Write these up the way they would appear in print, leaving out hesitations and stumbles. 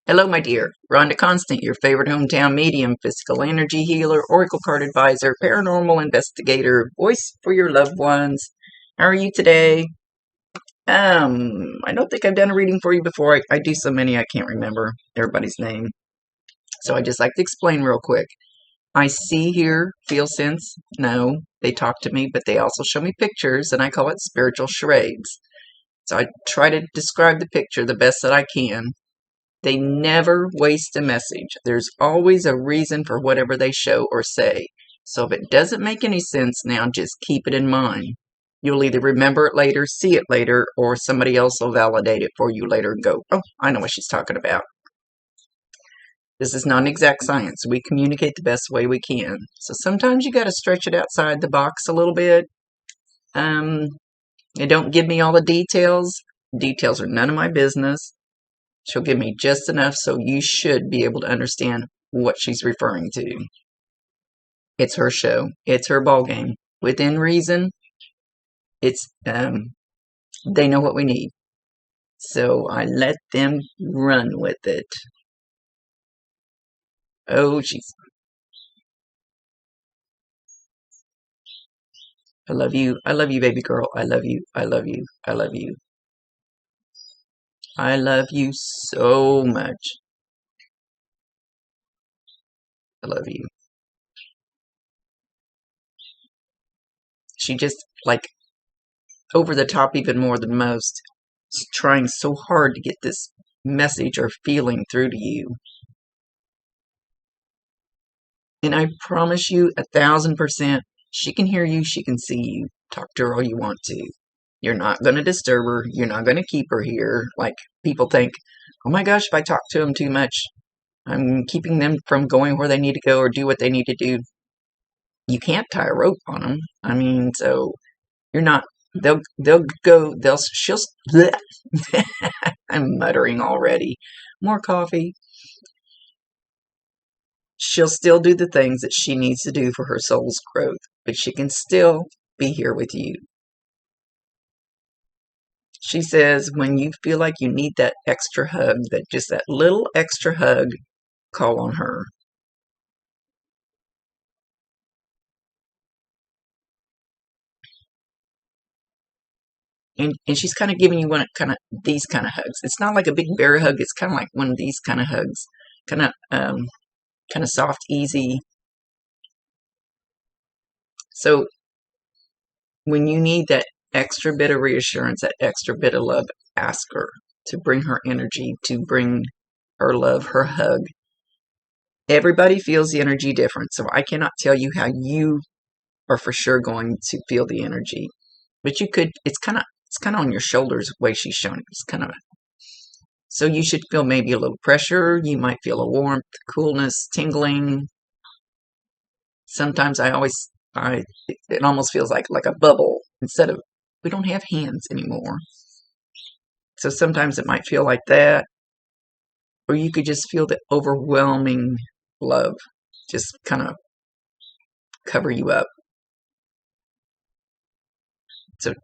Hello, my dear. Rhonda Constant, your favorite hometown medium, physical energy healer, oracle card advisor, paranormal investigator, voice for your loved ones. How are you today? I don't think I've done a reading for you before. I do so many I can't remember everybody's name. So I just like to explain real quick. I see, hear, feel, sense, know. They talk to me, but they also show me pictures, and I call it spiritual charades. So I try to describe the picture the best that I can. They never waste a message. There's always a reason for whatever they show or say. So if it doesn't make any sense now, just keep it in mind. You'll either remember it later, see it later, or somebody else will validate it for you later and go, oh, I know what she's talking about. This is not an exact science. We communicate the best way we can. So sometimes you got to stretch it outside the box a little bit. They don't give me all the details. Details are none of my business. She'll give me just enough so you should be able to understand what she's referring to. It's her show. It's her ball game. Within reason, it's they know what we need. So I let them run with it. Oh, I love you. I love you, baby girl. I love you. I love you. I love you. I love you so much. I love you. She just, like, over the top even more than most, is trying so hard to get this message or feeling through to you. And I promise you 1,000%, she can hear you, she can see you. Talk to her all you want to. You're not going to disturb her. You're not going to keep her here. Like, people think, oh my gosh, if I talk to them too much, I'm keeping them from going where they need to go or do what they need to do. You can't tie a rope on them. I mean, so you're not, they'll go, she'll, bleh. I'm muttering already. More coffee. She'll still do the things that she needs to do for her soul's growth, but she can still be here with you. She says when you feel like you need that extra hug, that little extra hug, call on her. And she's kind of giving you these kind of hugs. It's not like a big bear hug. It's kind of like one of these kind of hugs, kind of soft, easy. So when you need that extra bit of reassurance, that extra bit of love, ask her to bring her energy, to bring her love, her hug. Everybody feels the energy different, so I cannot tell you how you are for sure going to feel the energy. But you could, it's kind of on your shoulders the way she's showing it. It's kind of, so you should feel maybe a little pressure. You might feel a warmth, coolness, tingling. Sometimes it almost feels like a bubble instead of, we don't have hands anymore. So sometimes it might feel like that. Or you could just feel the overwhelming love just kind of cover you up. So,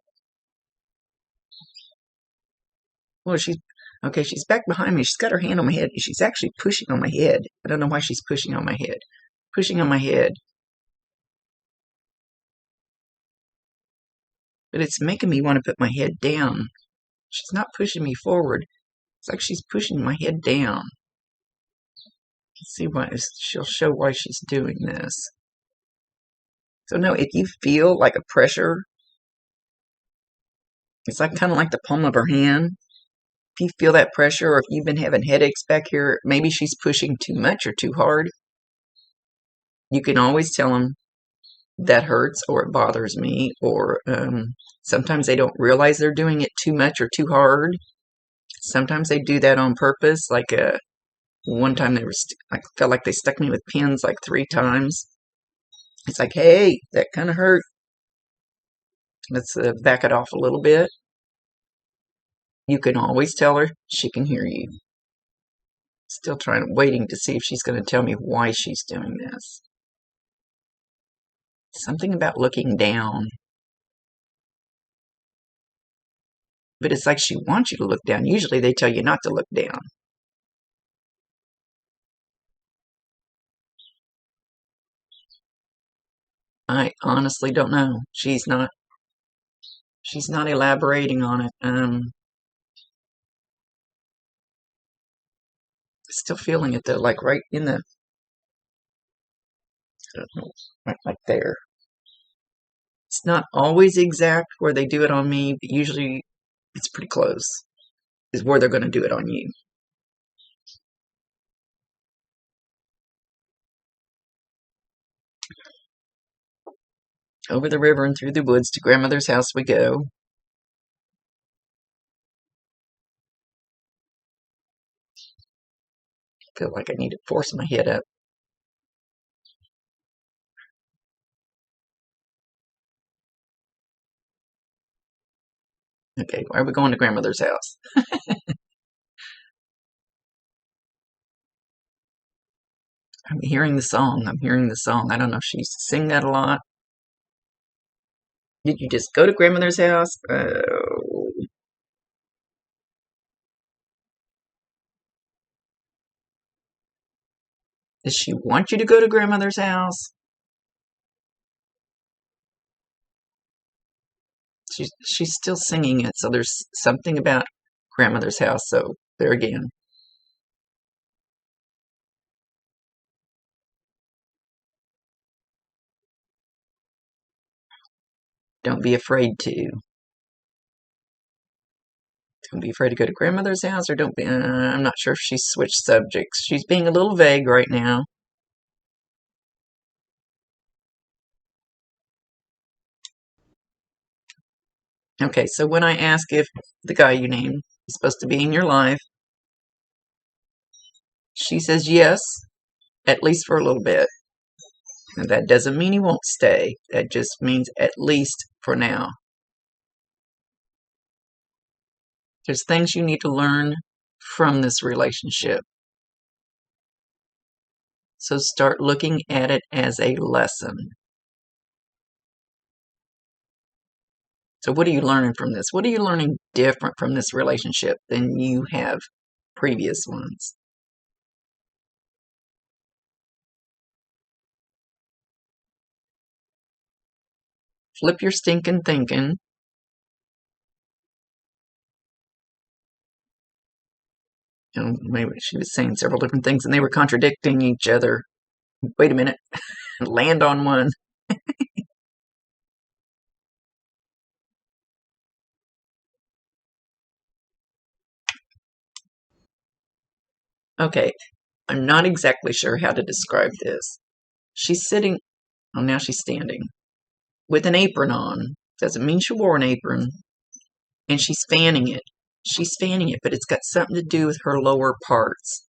well, she's back behind me. She's got her hand on my head. She's actually pushing on my head. I don't know why she's pushing on my head. Pushing on my head. But it's making me want to put my head down. She's not pushing me forward. It's like she's pushing my head down. Let's see why. She'll show why she's doing this. So no, if you feel like a pressure, it's like kind of like the palm of her hand. If you feel that pressure, or if you've been having headaches back here, maybe she's pushing too much or too hard. You can always tell them that hurts or it bothers me, or sometimes they don't realize they're doing it too much or too hard. Sometimes they do that on purpose. Like one time I felt like they stuck me with pins like 3 times. It's like, hey, that kind of hurt. Let's back it off a little bit. You can always tell her. She can hear you. Still waiting to see if she's going to tell me why she's doing this. Something about looking down. But it's like she wants you to look down. Usually they tell you not to look down. I honestly don't know. She's not elaborating on it. Still feeling it though, like right in the, I don't know, right like there. It's not always exact where they do it on me, but usually it's pretty close, is where they're going to do it on you. Over the river and through the woods to grandmother's house we go. Feel like I need to force my head up. Okay, why are we going to grandmother's house? I'm hearing the song. I'm hearing the song. I don't know if she used to sing that a lot. Did you just go to grandmother's house? Does she want you to go to grandmother's house? She's still singing it, so there's something about grandmother's house. So there again. Don't be afraid to. Don't be afraid to go to grandmother's house, or don't be. I'm not sure if she's switched subjects. She's being a little vague right now. Okay, so when I ask if the guy you named is supposed to be in your life, she says yes, at least for a little bit. And that doesn't mean he won't stay. That just means at least for now. There's things you need to learn from this relationship. So start looking at it as a lesson. So what are you learning from this? What are you learning different from this relationship than you have previous ones? Flip your stinking thinking. Maybe she was saying several different things and they were contradicting each other. Wait a minute. Land on one. Okay, I'm not exactly sure how to describe this. She's sitting, oh, now she's standing, with an apron on. Doesn't mean she wore an apron. And she's fanning it. She's fanning it, but it's got something to do with her lower parts.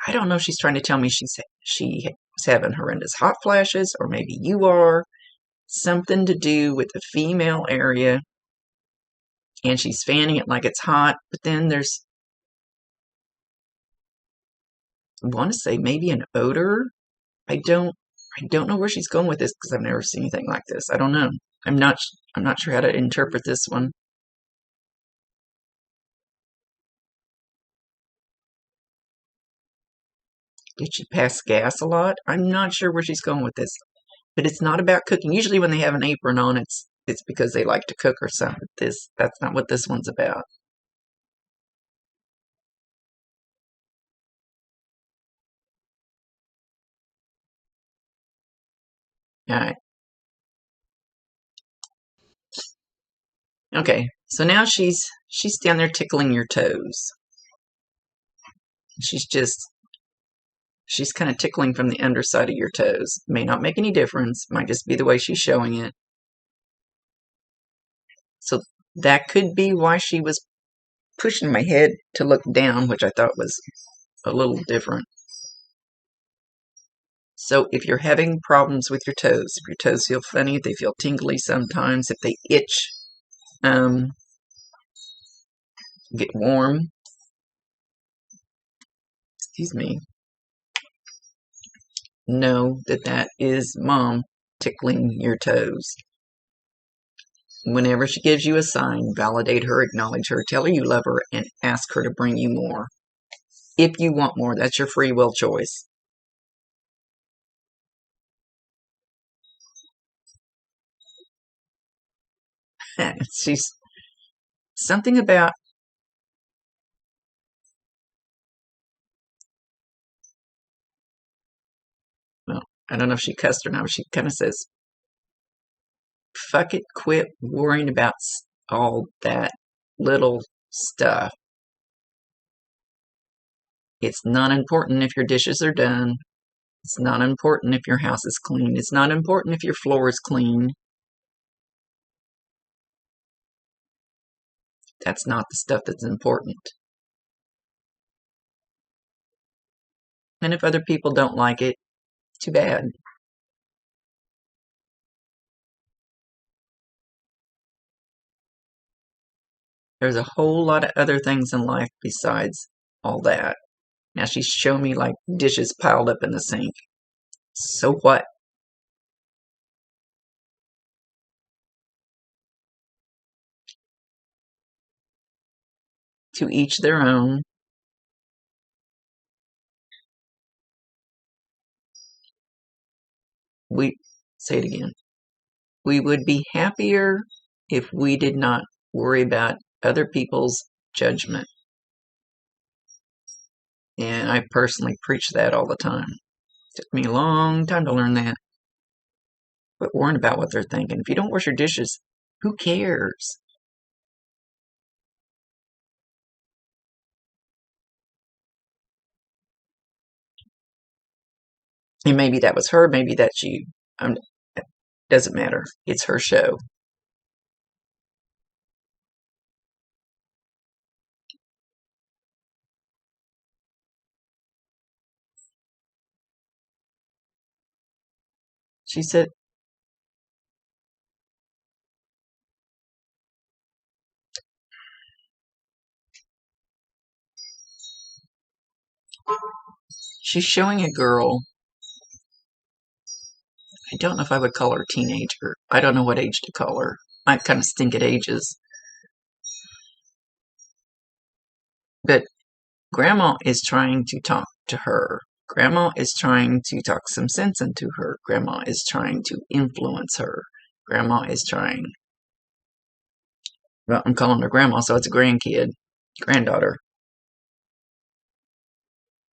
I don't know if she's trying to tell me she was having horrendous hot flashes, or maybe you are. Something to do with the female area. And she's fanning it like it's hot, but then there's, I want to say maybe an odor. I don't know where she's going with this because I've never seen anything like this. I don't know. I'm not sure how to interpret this one. Did she pass gas a lot? I'm not sure where she's going with this. But it's not about cooking. Usually when they have an apron on, it's because they like to cook or something. That's not what this one's about. All right. Okay. So now she's down there tickling your toes. She's kind of tickling from the underside of your toes. May not make any difference. Might just be the way she's showing it. So that could be why she was pushing my head to look down, which I thought was a little different. So if you're having problems with your toes, if your toes feel funny, if they feel tingly sometimes, if they itch, get warm, excuse me, know that that is mom tickling your toes. Whenever she gives you a sign, validate her, acknowledge her, tell her you love her, and ask her to bring you more. If you want more, that's your free will choice. She's something about, well, I don't know if she cussed or not, but she kind of says, fuck it, quit worrying about all that little stuff. It's not important if your dishes are done. It's not important if your house is clean. It's not important if your floor is clean. That's not the stuff that's important. And if other people don't like it, too bad. There's a whole lot of other things in life besides all that. Now she's showing me like dishes piled up in the sink. So what? To each their own. We say it again. We would be happier if we did not worry about other people's judgment. And I personally preach that all the time. It took me a long time to learn that. But worrying about what they're thinking. If you don't wash your dishes, who cares? And maybe that was her, maybe that's you. It doesn't matter. It's her show. She said, she's showing a girl. I don't know if I would call her a teenager. I don't know what age to call her. I kind of stink at ages. But Grandma is trying to talk to her. Grandma is trying to talk some sense into her. Grandma is trying to influence her. Grandma is trying. Well, I'm calling her Grandma, so it's a grandkid, granddaughter.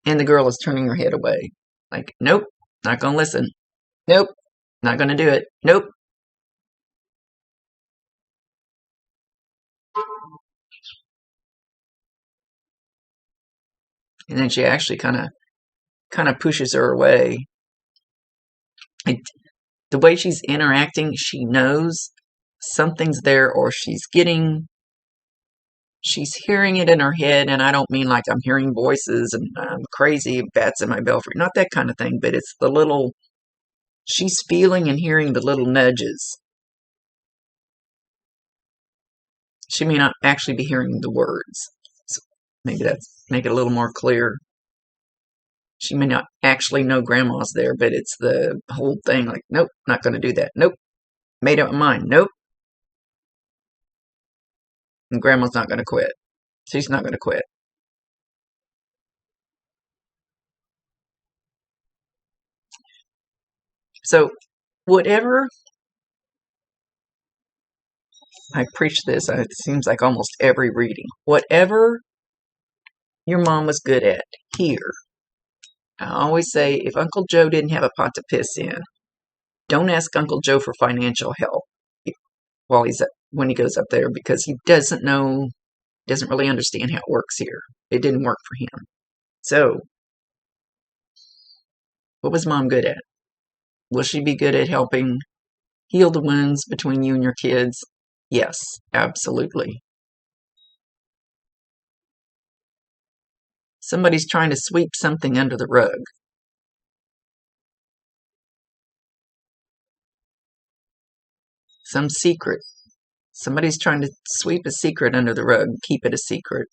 And the girl is turning her head away. Like, nope, not gonna listen. Nope, not gonna do it. Nope. And then she actually kind of pushes her away. The way she's interacting, she knows something's there, or she's hearing it in her head. And I don't mean like I'm hearing voices and I'm crazy, bats in my belfry, not that kind of thing, but it's the little, she's feeling and hearing the little nudges. She may not actually be hearing the words. So maybe that's make it a little more clear. She may not actually know Grandma's there, but it's the whole thing like, nope, not going to do that. Nope, made up my mind. Nope. And Grandma's not going to quit. She's not going to quit. So, whatever, I preach this, it seems like almost every reading, whatever your mom was good at here. I always say, if Uncle Joe didn't have a pot to piss in, don't ask Uncle Joe for financial help while when he goes up there, because he doesn't know, doesn't really understand how it works here. It didn't work for him. So, what was Mom good at? Will she be good at helping heal the wounds between you and your kids? Yes, absolutely. Somebody's trying to sweep something under the rug. Some secret. Somebody's trying to sweep a secret under the rug, keep it a secret.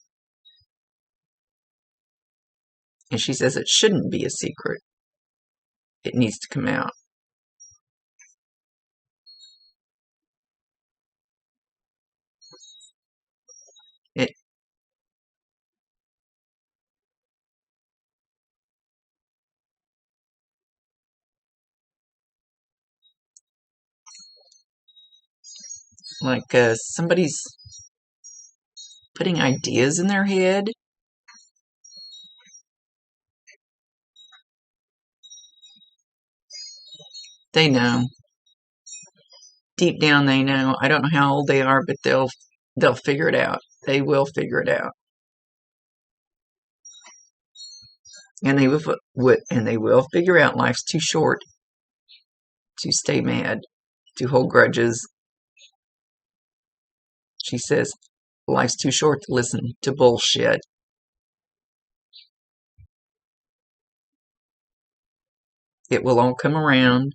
And she says it shouldn't be a secret. It needs to come out. It, like somebody's putting ideas in their head. They know. Deep down they know. I don't know how old they are, but they'll figure it out. They will figure it out. And they will figure out life's too short to stay mad, to hold grudges. She says life's too short to listen to bullshit. It will all come around.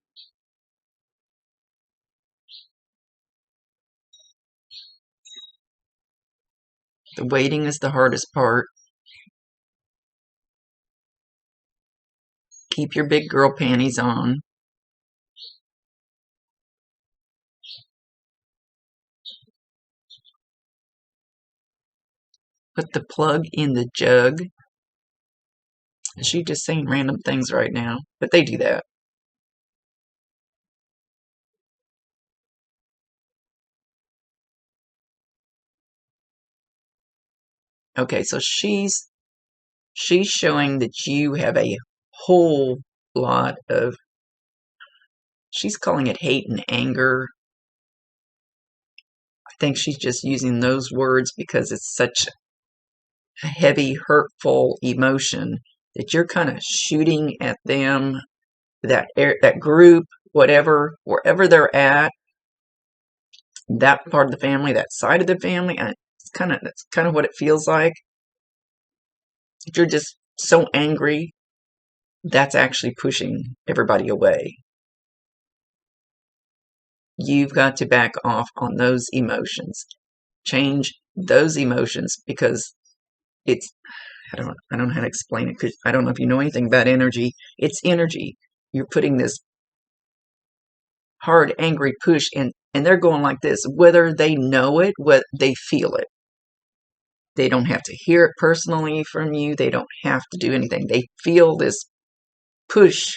The waiting is the hardest part. Keep your big girl panties on. Put the plug in the jug. She's just saying random things right now, but they do that. Okay, so she's showing that you have a whole lot of, she's calling it hate and anger. I think she's just using those words because it's such a heavy, hurtful emotion that you're kind of shooting at them, that group, whatever, wherever they're at, that part of the family, that side of the family. That's kind of what it feels like. If you're just so angry, that's actually pushing everybody away. You've got to back off on those emotions. Change those emotions, because it's, I don't know how to explain it, because I don't know if you know anything about energy. It's energy. You're putting this hard, angry push, and they're going like this, whether they know it, whether they feel it. They don't have to hear it personally from you. They don't have to do anything. They feel this push,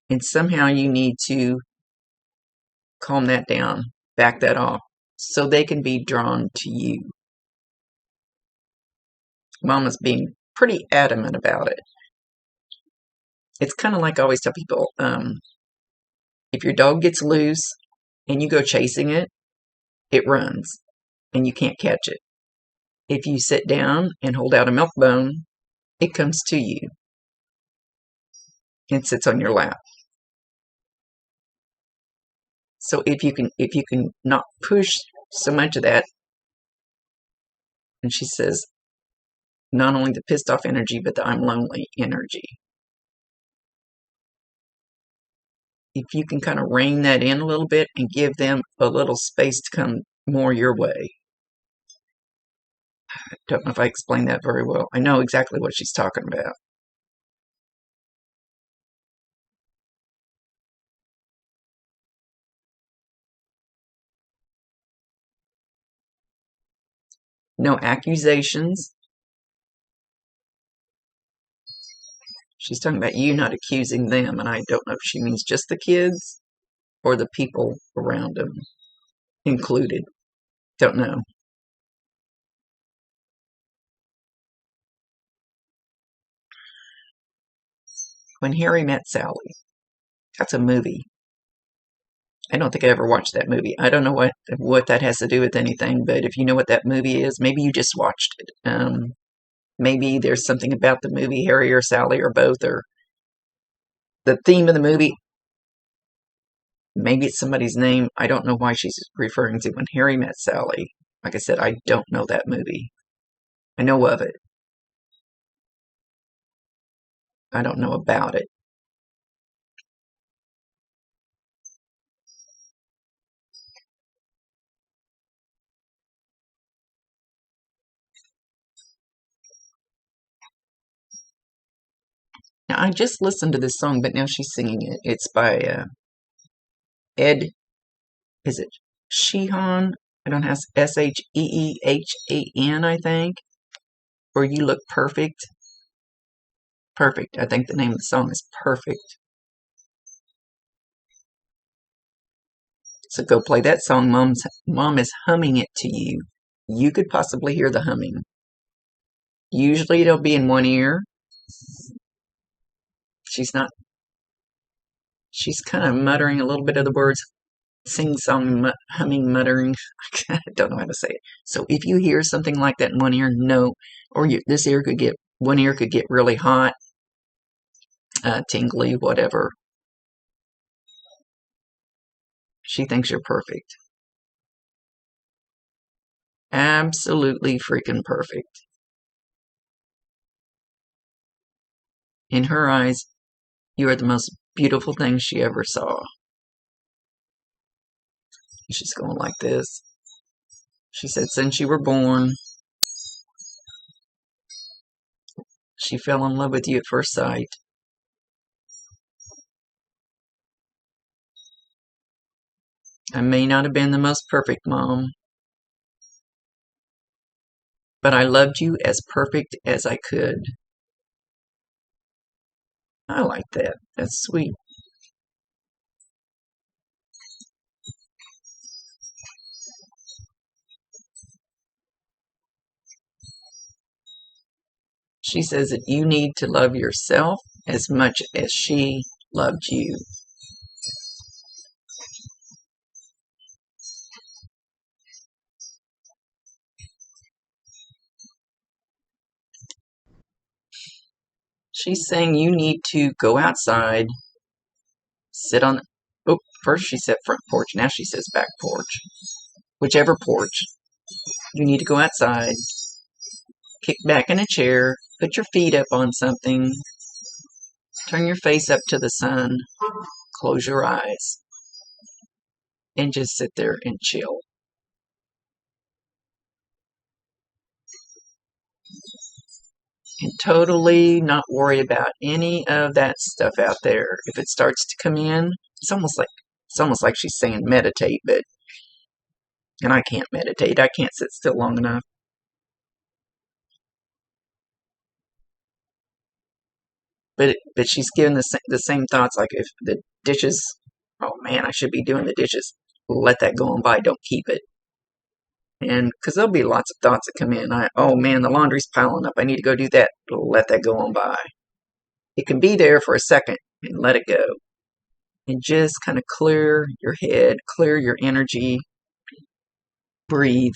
and somehow you need to calm that down, back that off, so they can be drawn to you. Mama's being pretty adamant about it. It's kind of like I always tell people, if your dog gets loose and you go chasing it, it runs and you can't catch it. If you sit down and hold out a milk bone, it comes to you and sits on your lap. So if you can not push so much of that, and she says, not only the pissed off energy, but the I'm lonely energy. If you can kind of rein that in a little bit and give them a little space to come more your way. I don't know if I explained that very well. I know exactly what she's talking about. No accusations. She's talking about you not accusing them, and I don't know if she means just the kids or the people around them included. Don't know. When Harry Met Sally. That's a movie. I don't think I ever watched that movie. I don't know what that has to do with anything, but if you know what that movie is, maybe you just watched it. Maybe there's something about the movie, Harry or Sally or both, or the theme of the movie. Maybe it's somebody's name. I don't know why she's referring to When Harry Met Sally. Like I said, I don't know that movie. I know of it. I don't know about it. Now, I just listened to this song, but now she's singing it. It's by Ed, is it Sheehan? I don't have Sheehan, I think. Or You Look Perfect. Perfect. I think the name of the song is Perfect. So go play that song. Mom is humming it to you. You could possibly hear the humming. Usually it'll be in one ear. She's kind of muttering a little bit of the words, sing-song, humming, muttering. I don't know how to say it. So if you hear something like that in one ear, no. Or one ear could get really hot, tingly, whatever. She thinks you're perfect. Absolutely freaking perfect. In her eyes, you are the most beautiful thing she ever saw. She's going like this. She said, since you were born, she fell in love with you at first sight. I may not have been the most perfect mom, but I loved you as perfect as I could. I like that. That's sweet. She says that you need to love yourself as much as she loved you. She's saying you need to go outside, sit on, oh, first she said front porch, now she says back porch. Whichever porch. You need to go outside, kick back in a chair, put your feet up on something, turn your face up to the sun, close your eyes, and just sit there and chill. And totally not worry about any of that stuff out there. If it starts to come in, it's almost like she's saying meditate, and I can't meditate. I can't sit still long enough. But she's given the same thoughts, like if the dishes, oh man, I should be doing the dishes. Let that go on by. Don't keep it. And because there'll be lots of thoughts that come in. Oh man, the laundry's piling up. I need to go do that. Let that go on by. It can be there for a second and let it go. And just kind of clear your head, clear your energy, breathe.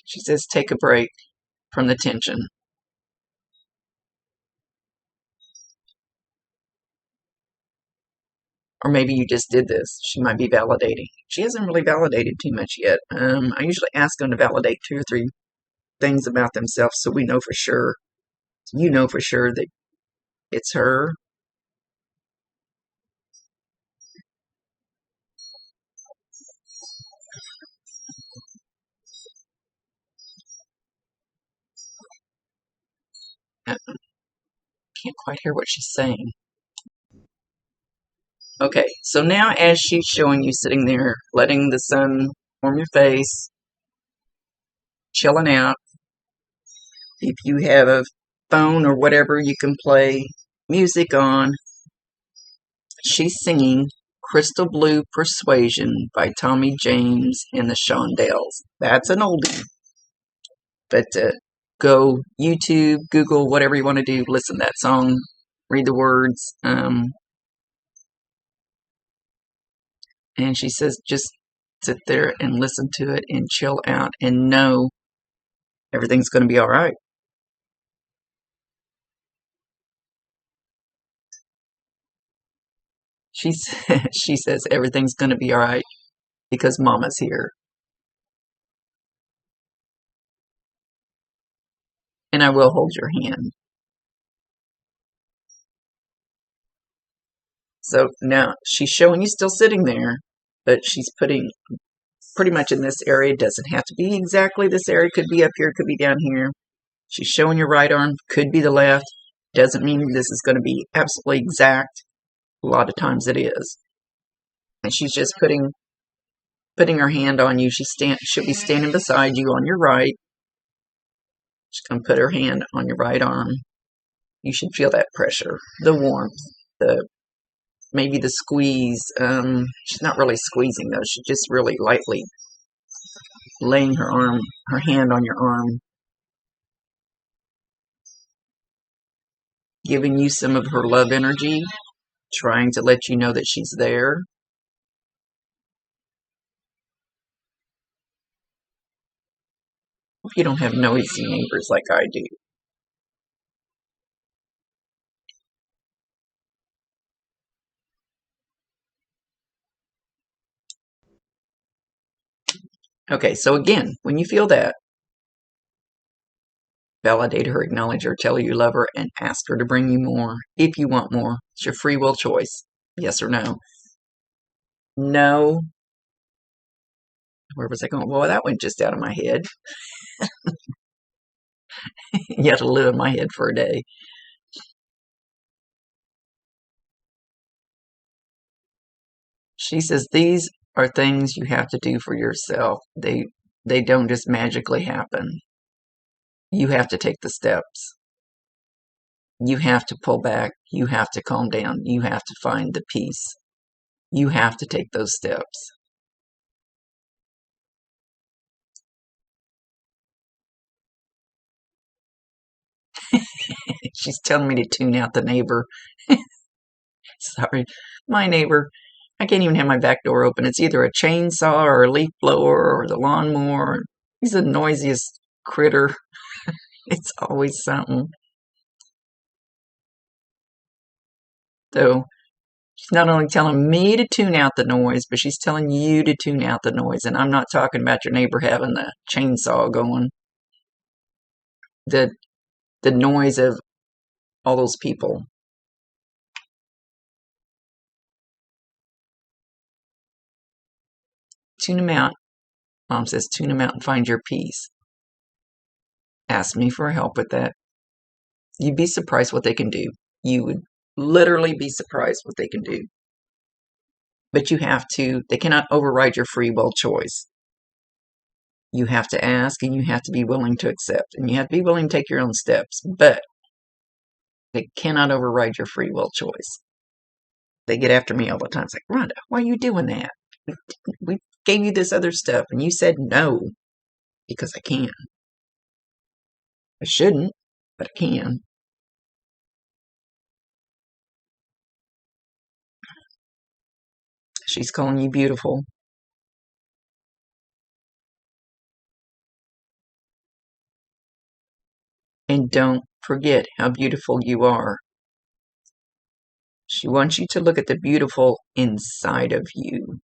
She says take a break from the tension. Or maybe you just did this. She might be validating. She hasn't really validated too much yet. I usually ask them to validate 2 or 3 things about themselves so we know for sure. You know for sure that it's her. I can't quite hear what she's saying. Okay, so now as she's showing you sitting there, letting the sun warm your face, chilling out. If you have a phone or whatever, you can play music on. She's singing Crystal Blue Persuasion by Tommy James and the Shondells. That's an oldie. But go YouTube, Google, whatever you want to do, listen to that song, read the words. And she says just sit there and listen to it and chill out and know everything's going to be all right. She says everything's going to be all right because Mama's here. And I will hold your hand. So now she's showing you still sitting there, but she's putting pretty much in this area. It doesn't have to be exactly this area. It could be up here, it could be down here. She's showing your right arm, could be the left. Doesn't mean this is going to be absolutely exact. A lot of times it is. And she's just putting her hand on you. She'll be standing beside you on your right. She's going to put her hand on your right arm. You should feel that pressure, the warmth, the maybe the squeeze. She's not really squeezing though. She's just really lightly laying her hand on your arm, giving you some of her love energy, trying to let you know that she's there. If you don't have noisy neighbors like I do. Okay, so again, when you feel that, validate her, acknowledge her, tell her you love her, and ask her to bring you more if you want more. It's your free will choice. Yes or no. No. Where was I going? Well, that went just out of my head. You have to live in my head for a day. She says these are things you have to do for yourself. They don't just magically happen. You have to take the steps. You have to pull back. You have to calm down. You have to find the peace. You have to take those steps. She's telling me to tune out the neighbor. Sorry, my neighbor. I can't even have my back door open. It's either a chainsaw or a leaf blower or the lawnmower. He's the noisiest critter. It's always something. So she's not only telling me to tune out the noise, but she's telling you to tune out the noise. And I'm not talking about your neighbor having the chainsaw going. The noise of all those people. Tune them out. Mom says tune them out and find your peace. Ask me for help with that. You'd be surprised what they can do. You would literally be surprised what they can do. But you have to, they cannot override your free will choice. You have to ask and you have to be willing to accept. And you have to be willing to take your own steps. But they cannot override your free will choice. They get after me all the time. It's like, Rhonda, why are you doing that? We gave you this other stuff and you said no. Because I can. I shouldn't, but I can. She's calling you beautiful. And don't forget how beautiful you are. She wants you to look at the beautiful inside of you.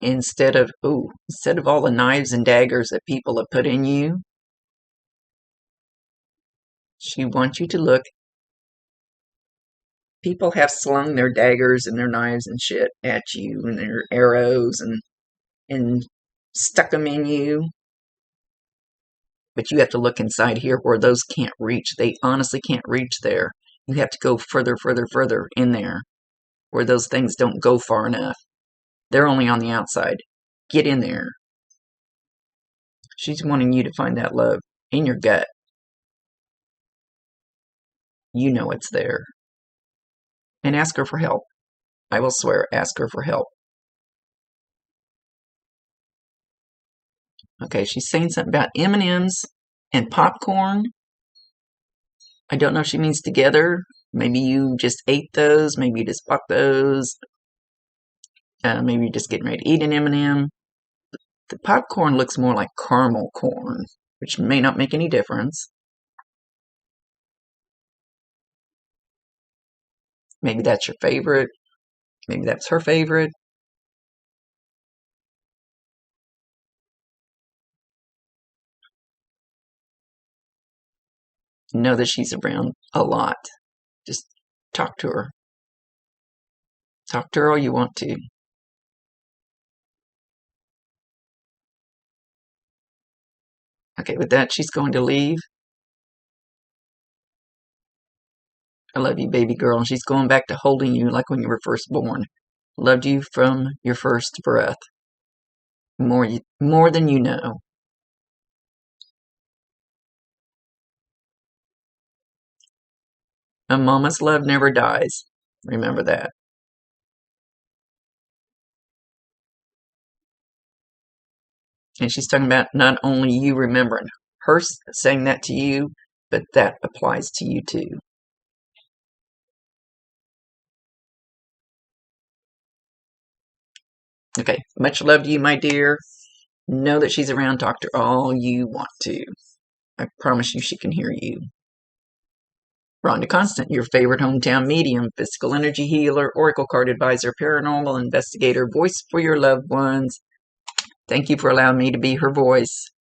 Instead of all the knives and daggers that people have put in you, she wants you to look. People have slung their daggers and their knives and shit at you and their arrows and stuck them in you. But you have to look inside here where those can't reach. They honestly can't reach there. You have to go further, further, further in there where those things don't go far enough. They're only on the outside. Get in there. She's wanting you to find that love in your gut. You know it's there. And ask her for help. I will swear, ask her for help. Okay, she's saying something about M&Ms and popcorn. I don't know if she means together. Maybe you just ate those. Maybe you just bought those. Maybe you're just getting ready to eat an M&M. The popcorn looks more like caramel corn, which may not make any difference. Maybe that's your favorite. Maybe that's her favorite. Know that she's around a lot. Just talk to her. Talk to her all you want to. Okay, with that, she's going to leave. I love you, baby girl. And she's going back to holding you like when you were first born. Loved you from your first breath. More than you know. A mama's love never dies. Remember that. And she's talking about not only you remembering her saying that to you, but that applies to you too. Okay, much love to you, my dear. Know that she's around. Talk to her all you want to. I promise you she can hear you. Rhonda Constant, your favorite hometown medium, physical energy healer, oracle card advisor, paranormal investigator, voice for your loved ones. Thank you for allowing me to be her voice.